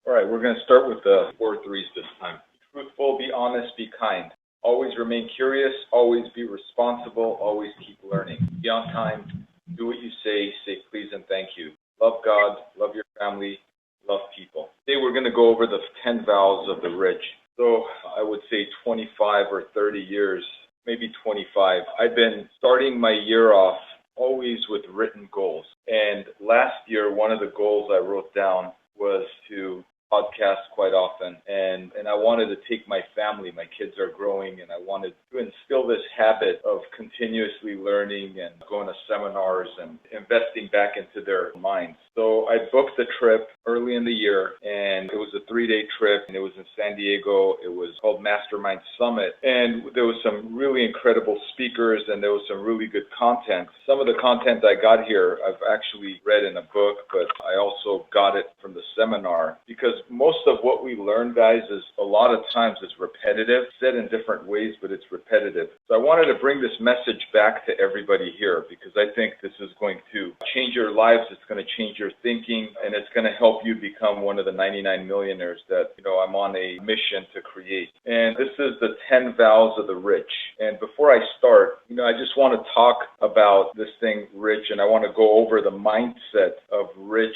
All right, we're going to start with the 4 threes this time. Be truthful, be honest, be kind. Always remain curious, always be responsible, always keep learning. Be on time, do what you say please and thank you. Love God, love your family, love people. Today we're going to go over the 10 vows of the rich. So I would say 25 or 30 years, maybe 25. I've been starting my year off always with written goals. And last year, one of the goals I wrote down was to podcast quite often, and I wanted to take my family, my kids are growing, and I wanted to instill this habit of continuously learning and going to seminars and investing back into their minds. So I booked a trip early in the year, and it was a 3-day trip, and it was in San Diego. It was called Mastermind Summit, and there was some really incredible speakers, and there was some really good content. Some of the content I got here, I've actually read in a book, but I also got it from the seminar, because most of what we learn, guys, is a lot of times it's repetitive, said in different ways, but it's repetitive. So I wanted to bring this message back to everybody here, because I think this is going to change your lives, it's going to change your thinking, and it's going to help you become one of the 99 millionaires that, I'm on a mission to create. And this is the 10 vows of the rich. And before I start, I just want to talk about this thing, rich, and I want to go over the mindset of rich,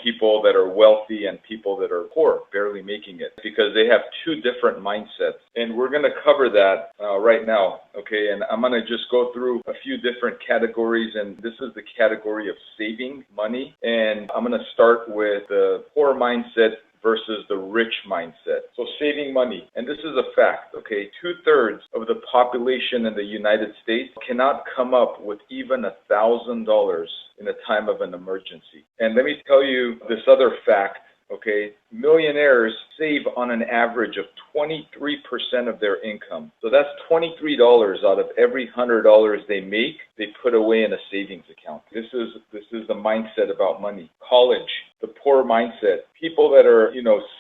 people that are wealthy and people that are poor, barely making it, because they have two different mindsets. And we're going to cover that right now, okay? And I'm going to just go through a few different categories, and this is the category of saving money. And I'm going to start with the poor mindset versus the rich mindset. So saving money, and this is a fact, okay? 2/3 of the population in the United States cannot come up with even $1,000 in a time of an emergency. And let me tell you this other fact, okay? Millionaires save on an average of 23% of their income. So that's $23 out of every $100 they make, they put away in a savings account. This is the mindset about money. College, the poor mindset. People that are,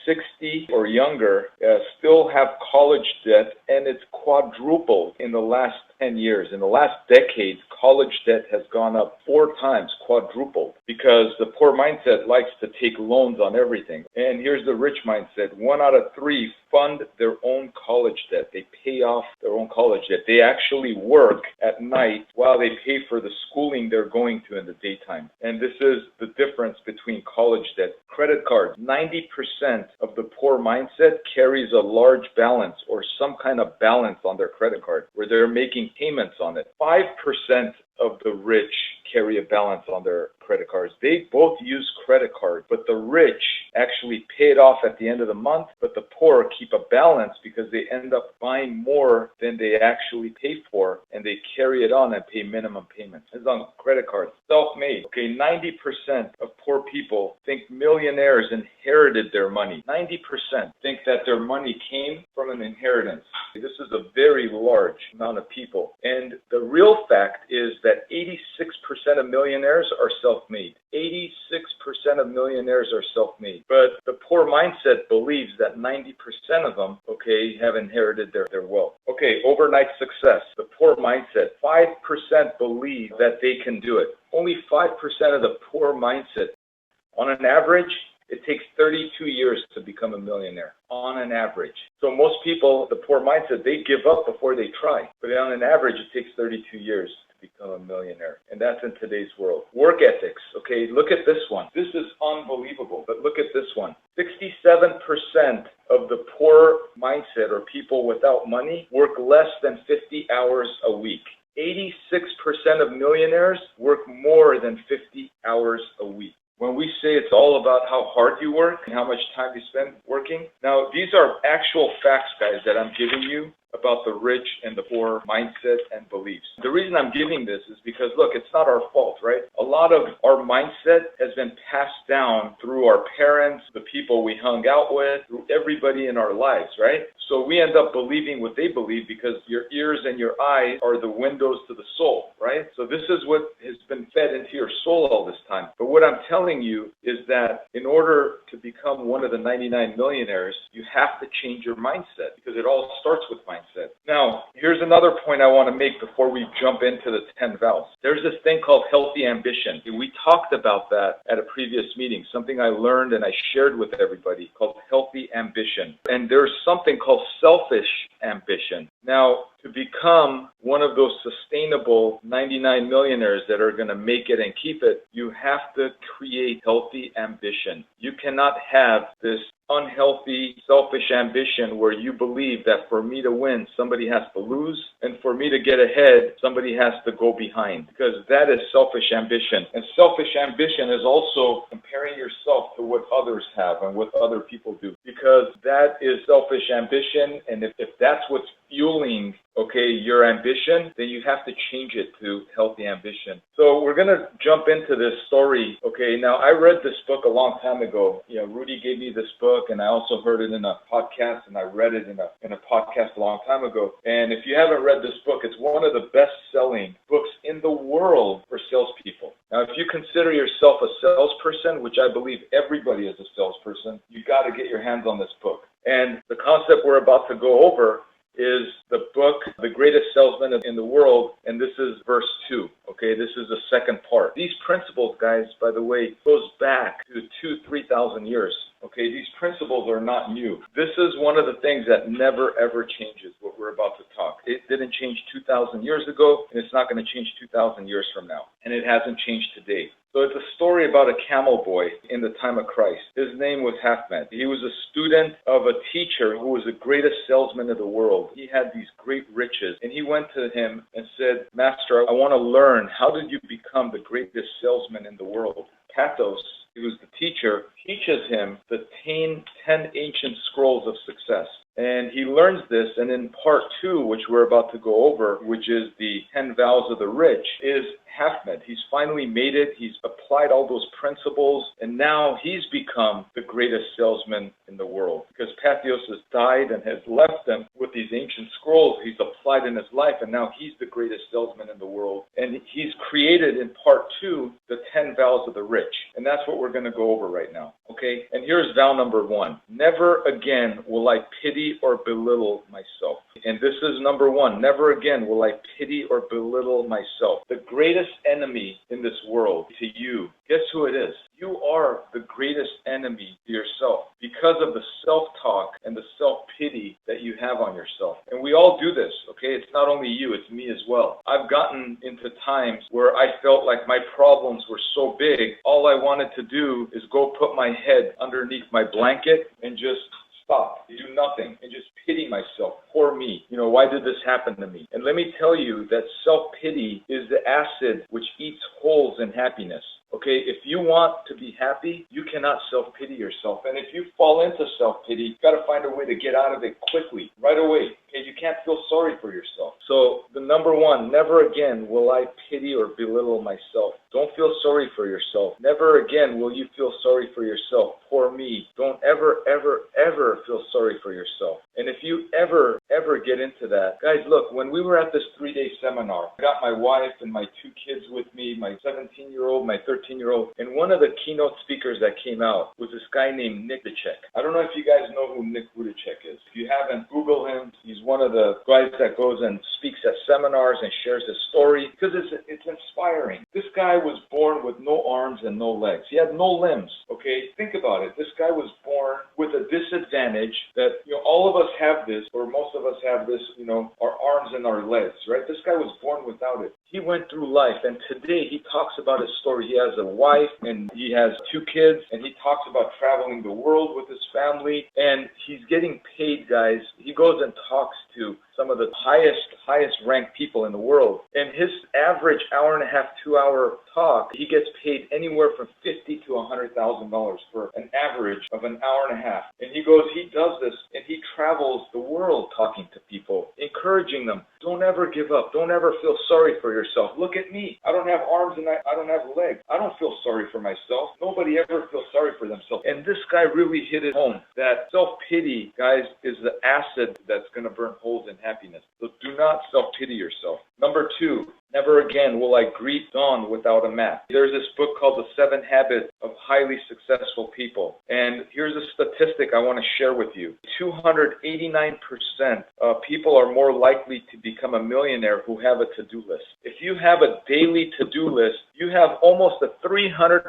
60 or younger still have college debt, and it's quadrupled in the last 10 years. In the last decade, college debt has gone up 4 times, quadrupled, because the poor mindset likes to take loans on everything. And here's the rich mindset. 1 out of 3 fund their own college debt. They pay off their own college debt. They actually work at night while they pay for the schooling they're going to in the daytime. And this is the difference between college debt. Credit cards. 90% of the poor mindset carries a large balance or some kind of balance on their credit card where they're making payments on it. 5% of the rich carry a balance on their credit cards. They both use credit cards, but the rich actually pay it off at the end of the month, but the poor keep a balance because they end up buying more than they actually pay for, and they carry it on and pay minimum payments. It's on credit cards. Self-made. Okay, 90% of poor people think millionaires inherited their money. 90% think that their money came from an inheritance. This is a very large amount of people. And the real fact is that 86% of millionaires are self-made. 86% of millionaires are self-made. But the poor mindset believes that 90% of them, have inherited their wealth. Okay, overnight success. The poor mindset. 5% believe that they can do it. Only 5% of the poor mindset. On an average, it takes 32 years to become a millionaire, on an average. So most people, the poor mindset, they give up before they try. But on an average, it takes 32 years to become a millionaire. And that's in today's world. Work ethics, okay? Look at this one. This is unbelievable, but look at this one. 67% of the poor mindset or people without money work less than 50 hours a week. 86% of millionaires work more than 50 hours a week. When we say it's all about how hard you work and how much time you spend working, now these are actual facts, guys, that I'm giving you about the rich and the poor mindset and beliefs. The reason I'm giving this is because, look, it's not our fault, right? A lot of our mindset has been passed down through our parents, the people we hung out with, through everybody in our lives, right? So we end up believing what they believe because your ears and your eyes are the windows to the soul, right? So this is what has been fed into your soul all this time. But what I'm telling you is that in order to become one of the 99 millionaires, you have to change your mindset because it all starts with mindset. mindset. Now, here's another point I want to make before we jump into the 10 vows. There's this thing called healthy ambition. We talked about that at a previous meeting, something I learned and I shared with everybody called healthy ambition. And there's something called selfish ambition. Now, to become one of those sustainable 99 millionaires that are going to make it and keep it, you have to create healthy ambition. You cannot have this unhealthy, selfish ambition where you believe that for me to win, somebody has to lose, and for me to get ahead, somebody has to go behind, because that is selfish ambition. And selfish ambition is also comparing yourself to what others have and what other people do, because that is selfish ambition. And if that's what's fueling your ambition, then you have to change it to healthy ambition. So we're going to jump into this story. Now I read this book a long time ago. Rudy gave me this book, and I also heard it in a podcast, and I read it in a podcast a long time ago. And if you haven't read this book, it's one of the best-selling books in the world for salespeople. Now, if you consider yourself a salesperson, which I believe everybody is a salesperson, you got to get your hands on this book. And the concept we're about to go over is the book, The Greatest Salesman in the World, and this is verse 2, This is the second part. These principles, guys, by the way, goes back to 3,000 years, These principles are not new. This is one of the things that never, ever changes, what we're about to talk. It didn't change 2,000 years ago, and it's not going to change 2,000 years from now, and it hasn't changed today. So it's a story about a camel boy in the time of Christ. His name was Ahmed. He was a student of a teacher who was the greatest salesman of the world. He had these great riches. And he went to him and said, Master, I want to learn. How did you become the greatest salesman in the world? Pathos, who was the teacher, teaches him the 10 ancient scrolls of success. And he learns this, and in part 2, which we're about to go over, which is the 10 vows of the rich, is Ahmed. He's finally made it. He's applied all those principles, and now he's become the greatest salesman in the world. Because Pathos has died and has left them with these ancient scrolls he's applied in his life, and now he's the greatest salesman in the world. And he's created in part 2 the 10 vows of the rich. And that's what we're going to go over right now. And here's vow number 1. Never again will I pity or belittle myself. And this is number 1. Never again will I pity or belittle myself. The greatest enemy in this world to you, guess who it is? You are the greatest enemy to yourself because of the self-talk and the self-pity that you have on yourself. And we all do this, It's not only you, it's me as well. I've gotten into times where I felt like my problems were so big, all I wanted to do is go put my head underneath my blanket and just stop, do nothing, and just pity myself. Poor me. Why did this happen to me? And let me tell you that self-pity is the acid which eats holes in happiness. If you want to be happy, you cannot self-pity yourself. And if you fall into self-pity, you've got to find a way to get out of it quickly, right away. You can't feel sorry for yourself. So the number 1, never again will I pity or belittle myself. Don't feel sorry for yourself. Never again will you feel sorry for yourself. Poor me. Don't ever, ever, ever feel sorry for yourself. And if you ever get into that, guys, look, when we were at this 3-day seminar, I got my wife and my 2 kids with me, my 17-year-old, my 13-year-old, and one of the keynote speakers that came out was this guy named Nick Vujicic. I don't know if you guys know who Nick Vujicic is. If you haven't, Google him. He's one of the guys that goes and speaks at seminars and shares his story because it's inspiring. This guy was born with no arms and no legs. He had no limbs, Think about it. This guy was born with a disadvantage that, all of us have this, or most of us have this, our arms and our legs, right? This guy was born without it. He went through life, and today he talks about his story. He has a wife, and he has 2 kids, and he talks about traveling the world with his family, and he's getting paid, guys. He goes and talks to some of the highest ranked people in the world. And his average hour and a half, 2-hour talk, he gets paid anywhere from $50,000 to $100,000 for an average of an hour and a half. And he does this, and he travels the world talking to people, encouraging them. Don't ever give up. Don't ever feel sorry for yourself. Look at me. I don't have arms and I don't have legs. I don't feel sorry for myself. Nobody ever feels sorry for themselves. And this guy really hit it home that self-pity, guys, is the acid that's going to burn holes in happiness. So do not self-pity yourself. Number 2, never again will I greet dawn without a map. There's this book called The 7 Habits of Highly Successful People. And here's a statistic I want to share with you. 289% of people are more likely to become a millionaire who have a to-do list. If you have a daily to-do list, you have almost a 300%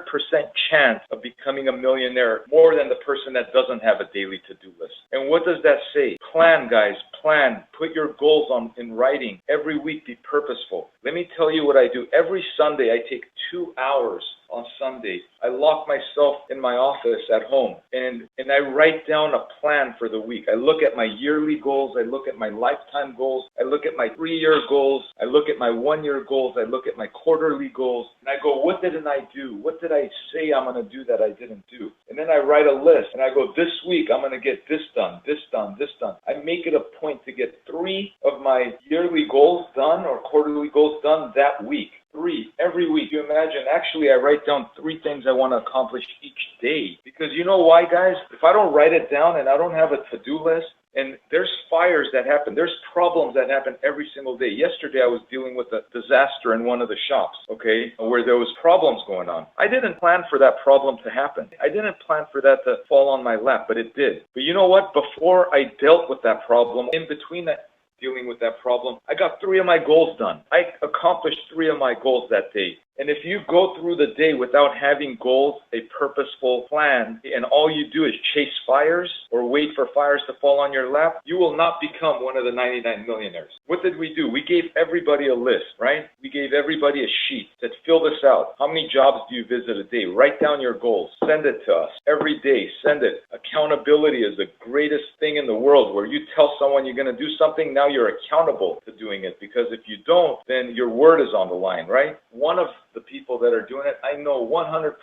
chance of becoming a millionaire, more than the person that doesn't have a daily to-do list. And what does that say? Plan, guys, plan. Put your goals in writing. Every week, be purposeful. Let me tell you what I do. Every Sunday, I take 2 hours on Sunday. I lock myself in my office at home, and I write down a plan for the week. I look at my yearly goals. I look at my lifetime goals. I look at my 3-year goals. I look at my 1-year goals. I look at my quarterly goals, and I go, what didn't I do? What did I say I'm going to do that I didn't do? And then I write a list, and I go, this week I'm going to get this done, this done, this done. I make it a point to get 3 of my yearly goals done or quarterly goals done that week. 3 every week. You imagine, actually, I write down 3 things I want to accomplish each day. Because you know why, guys? If I don't write it down and I don't have a to-do list, and there's fires that happen, there's problems that happen every single day. Yesterday, I was dealing with a disaster in one of the shops, okay, where there was problems going on. I didn't plan for that problem to happen. I didn't plan for that to fall on my lap, but it did. But you know what? Before I dealt with that problem, in between that, dealing with that problem, I got 3 of my goals done. I accomplished 3 of my goals that day. And if you go through the day without having goals, a purposeful plan, and all you do is chase fires or wait for fires to fall on your lap, you will not become one of the 99 millionaires. What did we do? We gave everybody a list, right? We gave everybody a sheet that fill this out. How many jobs do you visit a day? Write down your goals. Send it to us. Every day, send it. Accountability is the greatest thing in the world, where you tell someone you're going to do something, now you're accountable to doing it, because if you don't, then your word is on the line, right? One of the people that are doing it, I know 100%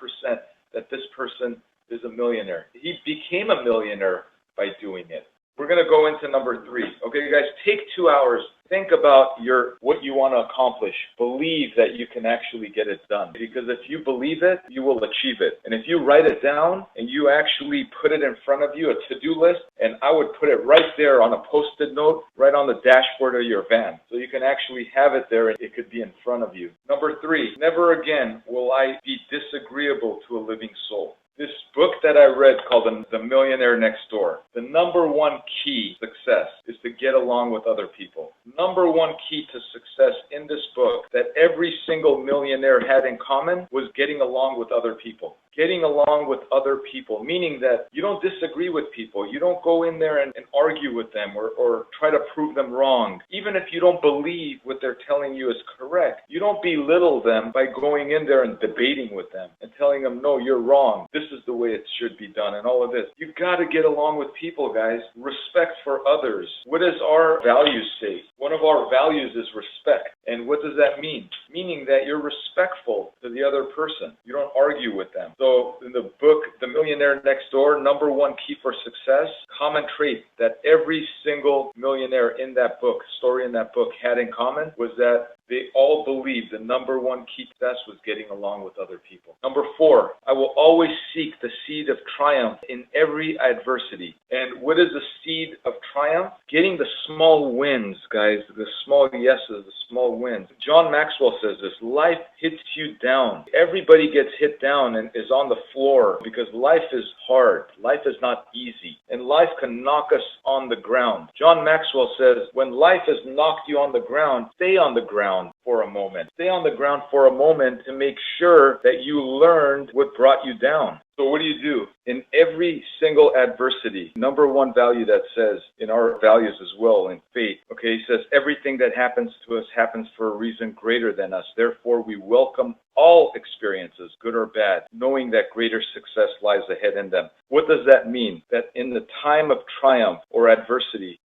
that this person is a millionaire. He became a millionaire by doing it. We're going to go into number 3. Okay, guys, take 2 hours. Think about what you want to accomplish. Believe that you can actually get it done. Because if you believe it, you will achieve it. And if you write it down and you actually put it in front of you, a to-do list, and I would put it right there on a post-it note, right on the dashboard of your van. So you can actually have it there and it could be in front of you. Number 3, never again will I be disagreeable to a living soul. This book that I read called The Millionaire Next Door, the number 1 key to success is to get along with other people. Number 1 key to success in this book that every single millionaire had in common was getting along with other people. Getting along with other people, meaning that you don't disagree with people. You don't go in there and argue with them or try to prove them wrong. Even if you don't believe what they're telling you is correct, you don't belittle them by going in there and debating with them and telling them, no, you're wrong. This is the way it should be done and all of this. You've got to get along with people, guys. Respect for others. What does our values say? One of our values is respect. And what does that mean? Meaning that you're respectful to the other person. You don't argue with them. So in the book, The Millionaire Next Door, number 1 key for success, common trait that every single millionaire in that book, story in that book, had in common was that they all believed the number 1 key to success was getting along with other people. Number 4, I will always seek the seed of triumph in every adversity. And what is the seed of triumph? Getting the small wins, guys, the small yeses, the small wins. John Maxwell says this: life hits you down. Everybody gets hit down and is on the floor because life is hard. Life is not easy. And life can knock us on the ground. John Maxwell says, when life has knocked you on the ground, stay on the ground for a moment. Stay on the ground for a moment to make sure that you learned what brought you down. So what do? In every single adversity, number 1 value that says in our values as well, in faith, okay, he says everything that happens to us happens for a reason greater than us. Therefore, we welcome all experiences, good or bad, knowing that greater success lies ahead in them. What does that mean? That in the time of triumph or adversity,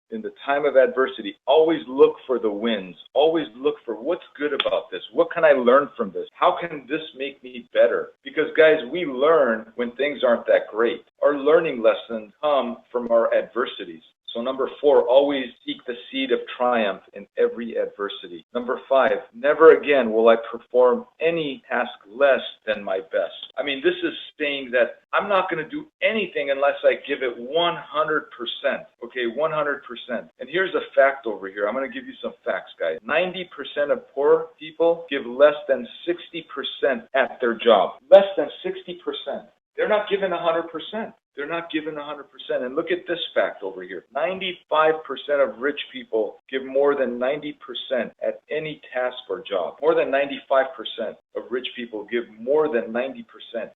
always look for the wins. Always look for what's good about this. What can I learn from this? How can this make me better? Because, guys, we learn when things aren't that great. Our learning lessons come from our adversities. So number 4, always seek the seed of triumph in every adversity. Number 5, never again will I perform any task less than my best. I mean, this is saying that I'm not going to do anything unless I give it 100%. Okay, 100%. And here's a fact over here. I'm going to give you some facts, guys. 90% of poor people give less than 60% at their job. Less than 60%. They're not given 100%. They're not given 100%. And look at this fact over here. 95% of rich people give more than 90% at any task or job. More than 95% of rich people give more than 90%.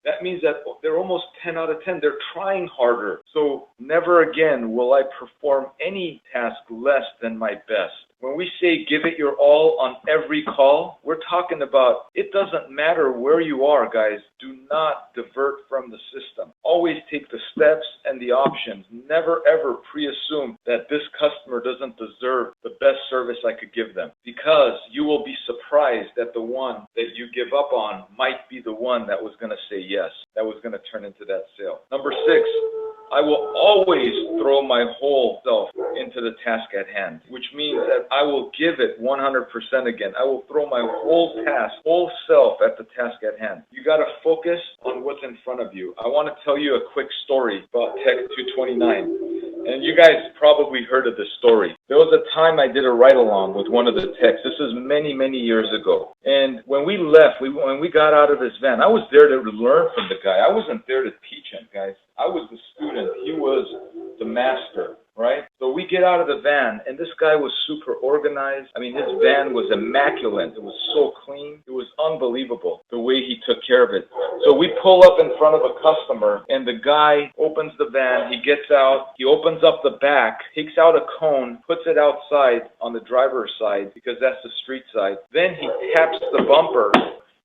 That means that they're almost 10 out of 10. They're trying harder. So never again will I perform any task less than my best. When we say give it your all on every call, we're talking about it doesn't matter where you are, guys. Do not divert from the system. Always take the steps and the options. Never ever pre-assume that this customer doesn't deserve the best service I could give them, because you will be surprised that the one that you give up on might be the one that was going to say yes, that was going to turn into that sale. Number 6, I will always throw my whole self into the task at hand, which means that I will give it 100% again. I will throw my whole task, whole self at the task at hand. You got to focus on what's in front of you. I want to tell you a quick story about Tech 229. And you guys probably heard of this story. There was a time I did a ride-along with one of the techs. This is many, many years ago. And when we left, when we got out of his van, I was there to learn from the guy. I wasn't there to teach him, guys. I was the student. He was the master, right? So we get out of the van, and this guy was super organized. I mean, his van was immaculate. It was so clean. It was unbelievable the way he took care of it. So we pull up in front of a customer, and the guy opens the van. He gets out. He opens up the back, takes out a cone, puts it outside on the driver's side because that's the street side. Then he taps the bumper,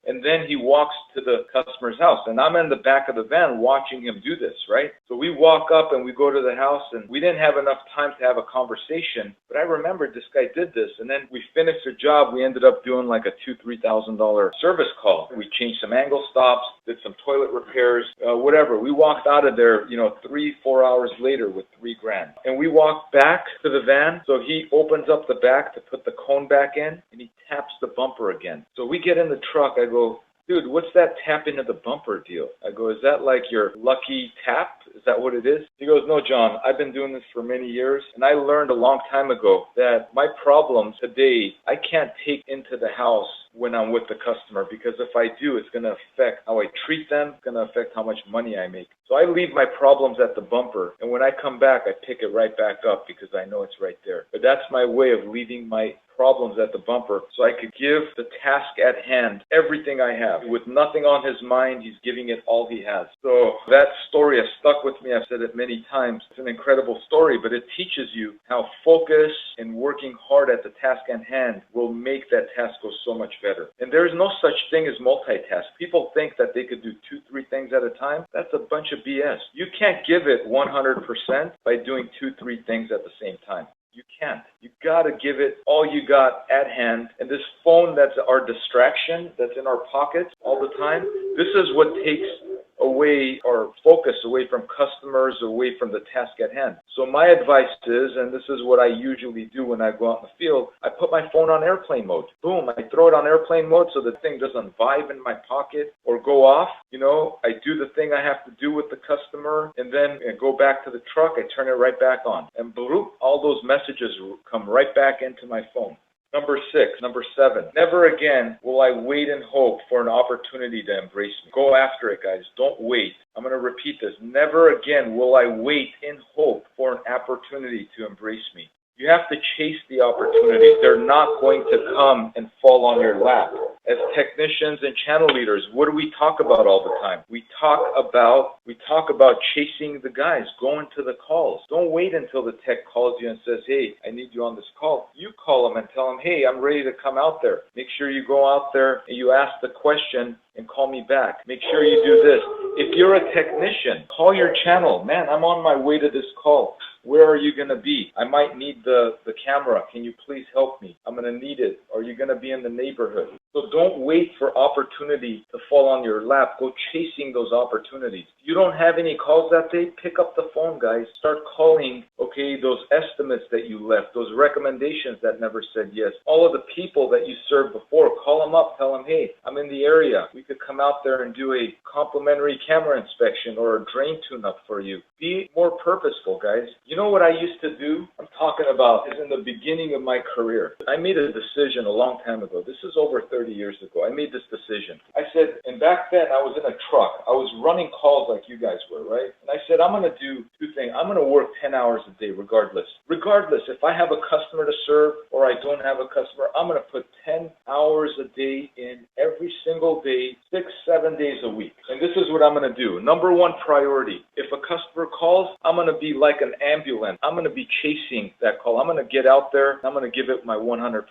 and then he walks to the customer's house. And I'm in the back of the van watching him do this, right? So we walk up and we go to the house, and we didn't have enough time to have a conversation. But I remembered this guy did this. And then we finished the job. We ended up doing like a $2,000-$3,000 service call. We changed some angle stops, did some toilet repairs, whatever. We walked out of there, 3-4 hours later with $3,000. And we walked back to the van. So he opens up the back to put the cone back in, and he taps the bumper again. So we get in the truck. I go, dude, what's that tap into the bumper deal? I go, is that like your lucky tap? Is that what it is? He goes, no, John, I've been doing this for many years, and I learned a long time ago that my problems today, I can't take into the house when I'm with the customer, because if I do, it's going to affect how I treat them. It's going to affect how much money I make. So I leave my problems at the bumper, and when I come back, I pick it right back up because I know it's right there. But that's my way of leaving my problems at the bumper so I could give the task at hand everything I have. With nothing on his mind, he's giving it all he has. So that story has stuck with me. I've said it many times. It's an incredible story, but it teaches you how focus and working hard at the task at hand will make that task go so much better. And there is no such thing as multitask. People think that they could do 2-3 things at a time. That's a bunch of BS. You can't give it 100% by doing 2-3 things at the same time. You can't. You got to give it all you got at hand. And this phone that's our distraction, that's in our pockets all the time, this is what takes away our focus away from customers, away from the task at hand. So my advice is, and this is what I usually do when I go out in the field, I put my phone on airplane mode. Boom, I throw it on airplane mode so the thing doesn't vibe in my pocket or go off. I do the thing I have to do with the customer, and then I go back to the truck, I turn it right back on. And bloop, all those messages come right back into my phone. Number 7, never again will I wait and hope for an opportunity to embrace me. Go after it, guys. Don't wait. I'm going to repeat this. Never again will I wait in hope for an opportunity to embrace me. You have to chase the opportunities. They're not going to come and fall on your lap. As technicians and channel leaders, what do we talk about all the time? We talk about chasing the guys, going to the calls. Don't wait until the tech calls you and says, hey, I need you on this call. You call them and tell them, hey, I'm ready to come out there. Make sure you go out there and you ask the question and call me back. Make sure you do this. If you're a technician, call your channel. Man, I'm on my way to this call. Where are you going to be? I might need the camera. Can you please help me? I'm going to need it. Are you going to be in the neighborhood? So don't wait for opportunity to fall on your lap. Go chasing those opportunities. You don't have any calls that day? Pick up the phone, guys. Start calling, okay, those estimates that you left, those recommendations that never said yes, all of the people that you served before. Call them up. Tell them, hey, I'm in the area. We could come out there and do a complimentary camera inspection or a drain tune-up for you. Be more purposeful, guys. You know what I used to do? I'm talking about is in the beginning of my career. I made a decision a long time ago. This is over 30 years ago. I made this decision. I said, and back then I was in a truck. I was running calls like you guys were, right? And I said, I'm going to do two things. I'm going to work 10 hours a day regardless. Regardless, if I have a customer to serve or I don't have a customer, I'm going to put 10 hours a day in every single day, 6-7 days a week. And this is what I'm going to do. Number one priority. If a customer calls, I'm going to be like an ambulance. I'm going to be chasing that call. I'm going to get out there. I'm going to give it my 100%.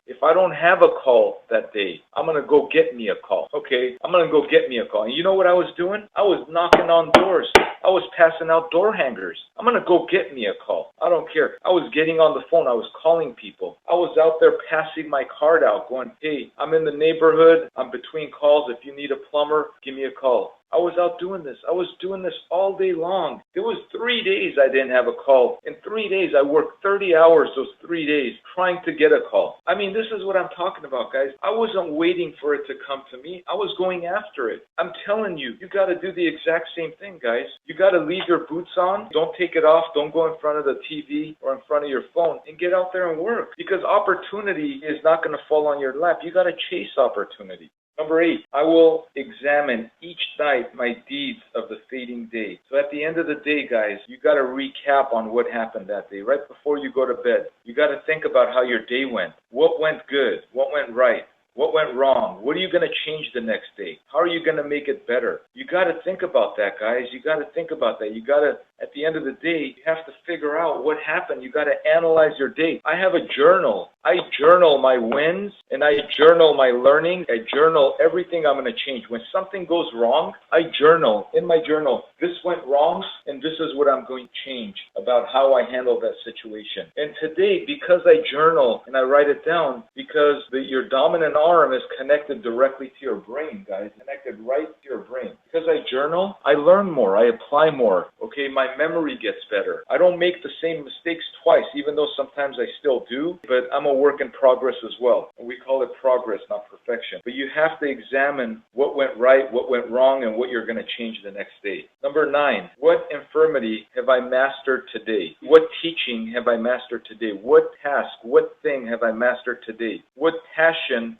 If I don't have a call that day, I'm going to go get me a call. Okay, I'm going to go get me a call. And you know what I was doing? I was knocking on doors. I was passing out door hangers. I'm going to go get me a call. I don't care. I was getting on the phone. I was calling people. I was out there passing my card out going, hey, I'm in the neighborhood. I'm between calls. If you need a plumber, give me a call. I was out doing this. I was doing this all day long. There was 3 days I didn't have a call. In 3 days, I worked 30 hours those 3 days trying to get a call. I mean, this is what I'm talking about, guys. I wasn't waiting for it to come to me. I was going after it. I'm telling you, you got to do the exact same thing, guys. You got to leave your boots on. Don't take it off. Don't go in front of the TV or in front of your phone and get out there and work, because opportunity is not going to fall on your lap. You got to chase opportunity. Number 8, I will examine each night my deeds of the fading day. So at the end of the day, guys, you got to recap on what happened that day. Right before you go to bed, you got to think about how your day went. What went good? What went right? What went wrong? What are you going to change the next day? How are you going to make it better? You got to think about that, guys. You got to think about that. You got to, at the end of the day, you have to figure out what happened. You got to analyze your day. I have a journal. I journal my wins and I journal my learning. I journal everything I'm going to change. When something goes wrong, I journal. In my journal, this went wrong and this is what I'm going to change about how I handle that situation. And today, because I journal and I write it down, because your dominant arm is connected directly to your brain, guys, connected right to your brain. Because I journal, I learn more, I apply more. Okay, my memory gets better. I don't make the same mistakes twice, even though sometimes I still do, but I'm a work in progress as well. And we call it progress, not perfection. But you have to examine what went right, what went wrong, and what you're going to change the next day. Number 9, what infirmity have I mastered today? What teaching have I mastered today? What task, what thing have I mastered today? What passion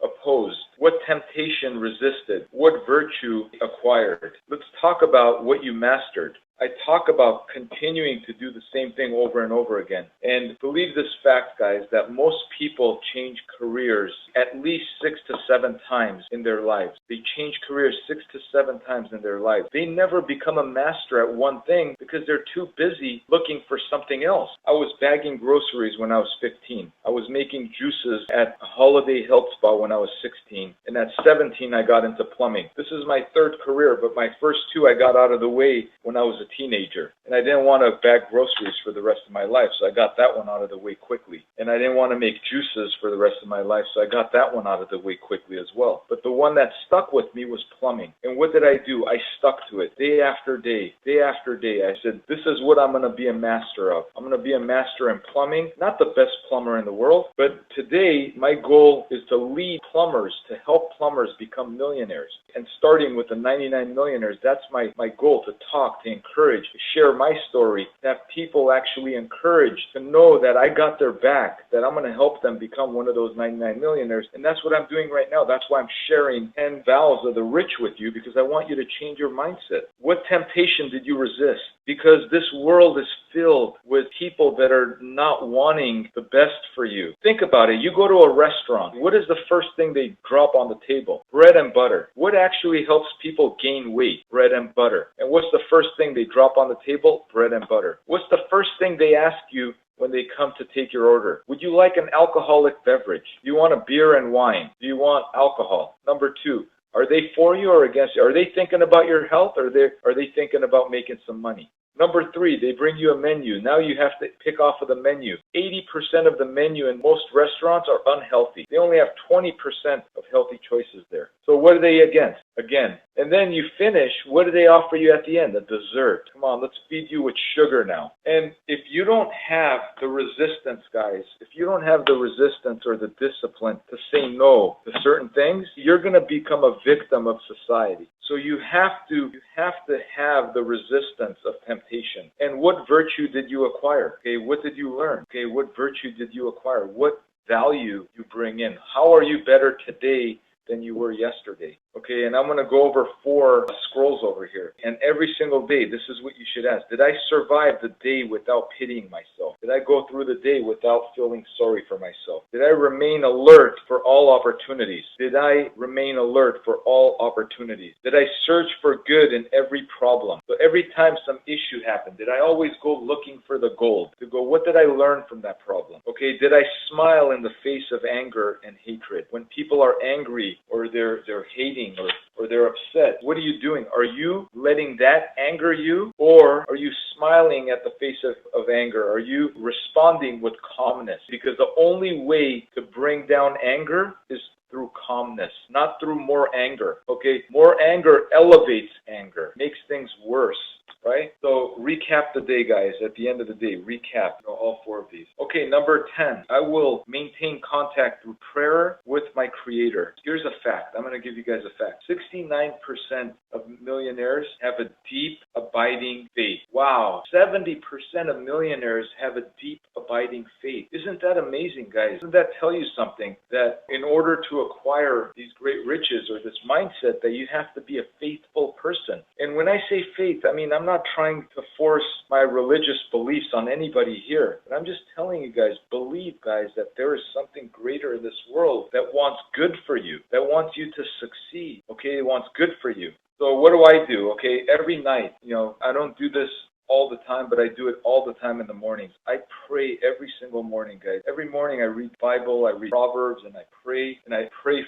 opposed? What temptation resisted? What virtue acquired? Let's talk about what you mastered. I talk about continuing to do the same thing over and over again. And believe this fact, guys, that most people change careers at least 6 to 7 times in their lives. They change careers 6 to 7 times in their lives. They never become a master at one thing because they're too busy looking for something else. I was bagging groceries when I was 15. I was making juices at a Holiday Health Spa when I was 16. And at 17, I got into plumbing. This is my 3rd career, but my first 2 I got out of the way when I was a teenager. And I didn't want to bag groceries for the rest of my life, so I got that one out of the way quickly. And I didn't want to make juices for the rest of my life, so I got that one out of the way quickly as well. But the one that stuck with me was plumbing. And what did I do? I stuck to it day after day, day after day. I said, this is what I'm going to be a master of. I'm going to be a master in plumbing, not the best plumber in the world, but today my goal is to lead plumbers, to help plumbers become millionaires. And starting with the 99 millionaires, that's my goal, to talk, to encourage, to share my story, to have people actually encouraged to know that I got their back, that I'm going to help them become one of those 99 millionaires. And that's what I'm doing right now. That's why I'm sharing 10 vows of the rich with you, because I want you to change your mindset. What temptation did you resist? Because this world is filled with people that are not wanting the best for you. Think about it. You go to a restaurant. What is the first thing they drop on the table? Bread and butter. What actually helps people gain weight? Bread and butter. And what's the first thing they drop on the table? Bread and butter. What's the first thing they ask you when they come to take your order? Would you like an alcoholic beverage? Do you want a beer and wine? Do you want alcohol? Number 2. Are they for you or against you? Are they thinking about your health, or are they thinking about making some money? Number 3, they bring you a menu. Now you have to pick off of the menu. 80% of the menu in most restaurants are unhealthy. They only have 20% of healthy choices there. So what are they against? Again. And then you finish, what do they offer you at the end? A dessert. Come on, let's feed you with sugar now. And if you don't have the resistance, guys, if you don't have the resistance or the discipline to say no to certain things, you're going to become a victim of society. So you have to have the resistance of temptation. And what virtue did you acquire? Okay, what did you learn? Okay, what virtue did you acquire? What value you bring in? How are you better today than you were yesterday? Okay, and I'm going to go over 4 scrolls over here. And every single day, this is what you should ask. Did I survive the day without pitying myself? Did I go through the day without feeling sorry for myself? Did I remain alert for all opportunities? Did I remain alert for all opportunities? Did I search for good in every problem? So every time some issue happened, did I always go looking for the gold? To go, what did I learn from that problem? Okay, did I smile in the face of anger and hatred? When people are angry or they're hating or they're upset, what are you doing? Are you letting that anger you, or are you smiling at the face of anger? Are you responding with calmness? Because the only way to bring down anger is through calmness, not through more anger. Okay, more anger elevates anger, makes things worse. Right? So recap the day, guys. At the end of the day, recap all 4 of these. Okay, number 10. I will maintain contact through prayer with my Creator. Here's a fact. I'm going to give you guys a fact. 69% of millionaires have a deep, abiding faith. Wow. 70% of millionaires have a deep, abiding faith. Isn't that amazing, guys? Doesn't that tell you something? That in order to acquire these great riches or this mindset, that you have to be a faithful person. And when I say faith, I mean, I'm not trying to force my religious beliefs on anybody here, but I'm just telling you guys, believe, guys, that there is something greater in this world that wants good for you, that wants you to succeed, okay? It wants good for you. So what do? Okay, every night, I don't do this all the time, but I do it all the time in the mornings. I pray every single morning, guys. Every morning I read the Bible, I read Proverbs, and I pray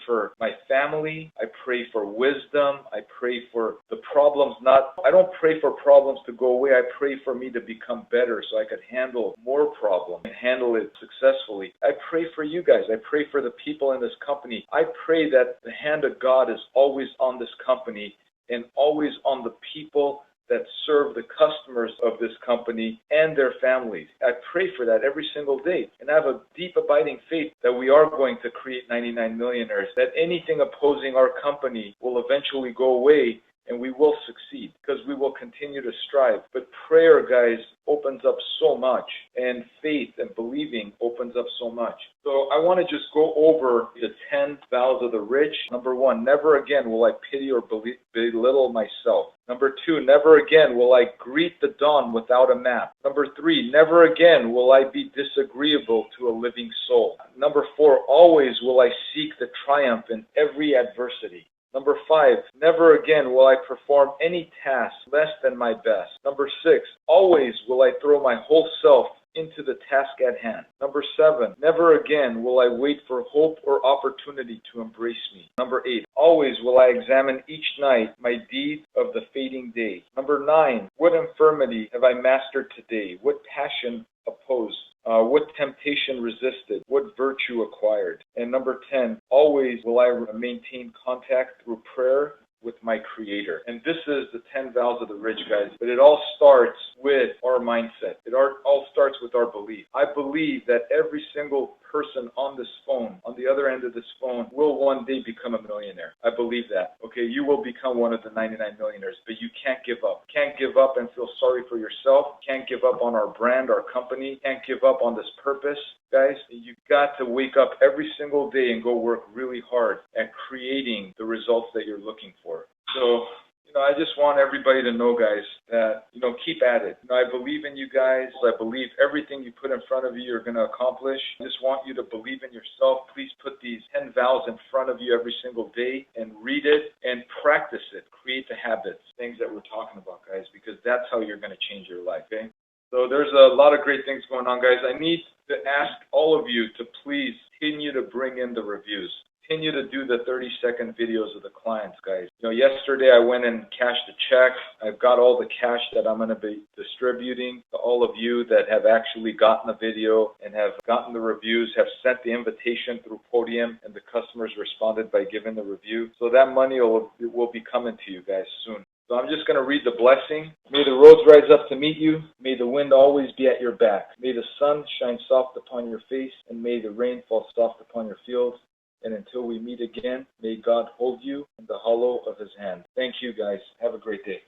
for my family. I pray for wisdom. I pray for the problems. I don't pray for problems to go away. I pray for me to become better so I could handle more problems and handle it successfully. I pray for you guys. I pray for the people in this company. I pray that the hand of God is always on this company and always on the people that serve the customers of this company and their families. I pray for that every single day. And I have a deep abiding faith that we are going to create 99 millionaires, that anything opposing our company will eventually go away and we will succeed because we will continue to strive. But prayer, guys, opens up so much, and faith and believing opens up so much. So I want to just go over the 10 vows of the rich. Number 1, never again will I pity or belittle myself. Number 2, never again will I greet the dawn without a map. Number 3, never again will I be disagreeable to a living soul. Number 4, always will I seek the triumph in every adversity. Number 5, never again will I perform any task less than my best. Number 6, always will I throw my whole self into the task at hand. Number 7, never again will I wait for hope or opportunity to embrace me. Number 8, always will I examine each night my deeds of the fading day. Number 9, what infirmity have I mastered today? What passion opposed? What temptation resisted? What virtue acquired? And number 10, always will I maintain contact through prayer with my Creator. And this is the 10 vows of the rich, guys. But it all starts with our mindset. It all starts with our belief. I believe that every single person on this phone, on the other end of this phone, will one day become a millionaire. I believe that. Okay, you will become one of the 99 millionaires, but you can't give up. Can't give up and feel sorry for yourself. Can't give up on our brand, our company. Can't give up on this purpose. Guys, you've got to wake up every single day and go work really hard at creating the results that you're looking for. So, I just want everybody to know, guys, that, keep at it. I believe in you guys. I believe everything you put in front of you, you're going to accomplish. I just want you to believe in yourself. Please put these 10 vows in front of you every single day and read it and practice it. Create the habits, things that we're talking about, guys, because that's how you're going to change your life, okay? So there's a lot of great things going on, guys. I need to ask all of you to please continue to bring in the reviews. Continue to do the 30-second videos of the clients, guys. Yesterday I went and cashed a check. I've got all the cash that I'm going to be distributing to all of you that have actually gotten the video and have gotten the reviews, have sent the invitation through Podium, and the customers responded by giving the review. So that money will be coming to you guys soon. So I'm just going to read the blessing. May the roads rise up to meet you. May the wind always be at your back. May the sun shine soft upon your face, and may the rain fall soft upon your fields. And until we meet again, may God hold you in the hollow of his hand. Thank you, guys. Have a great day.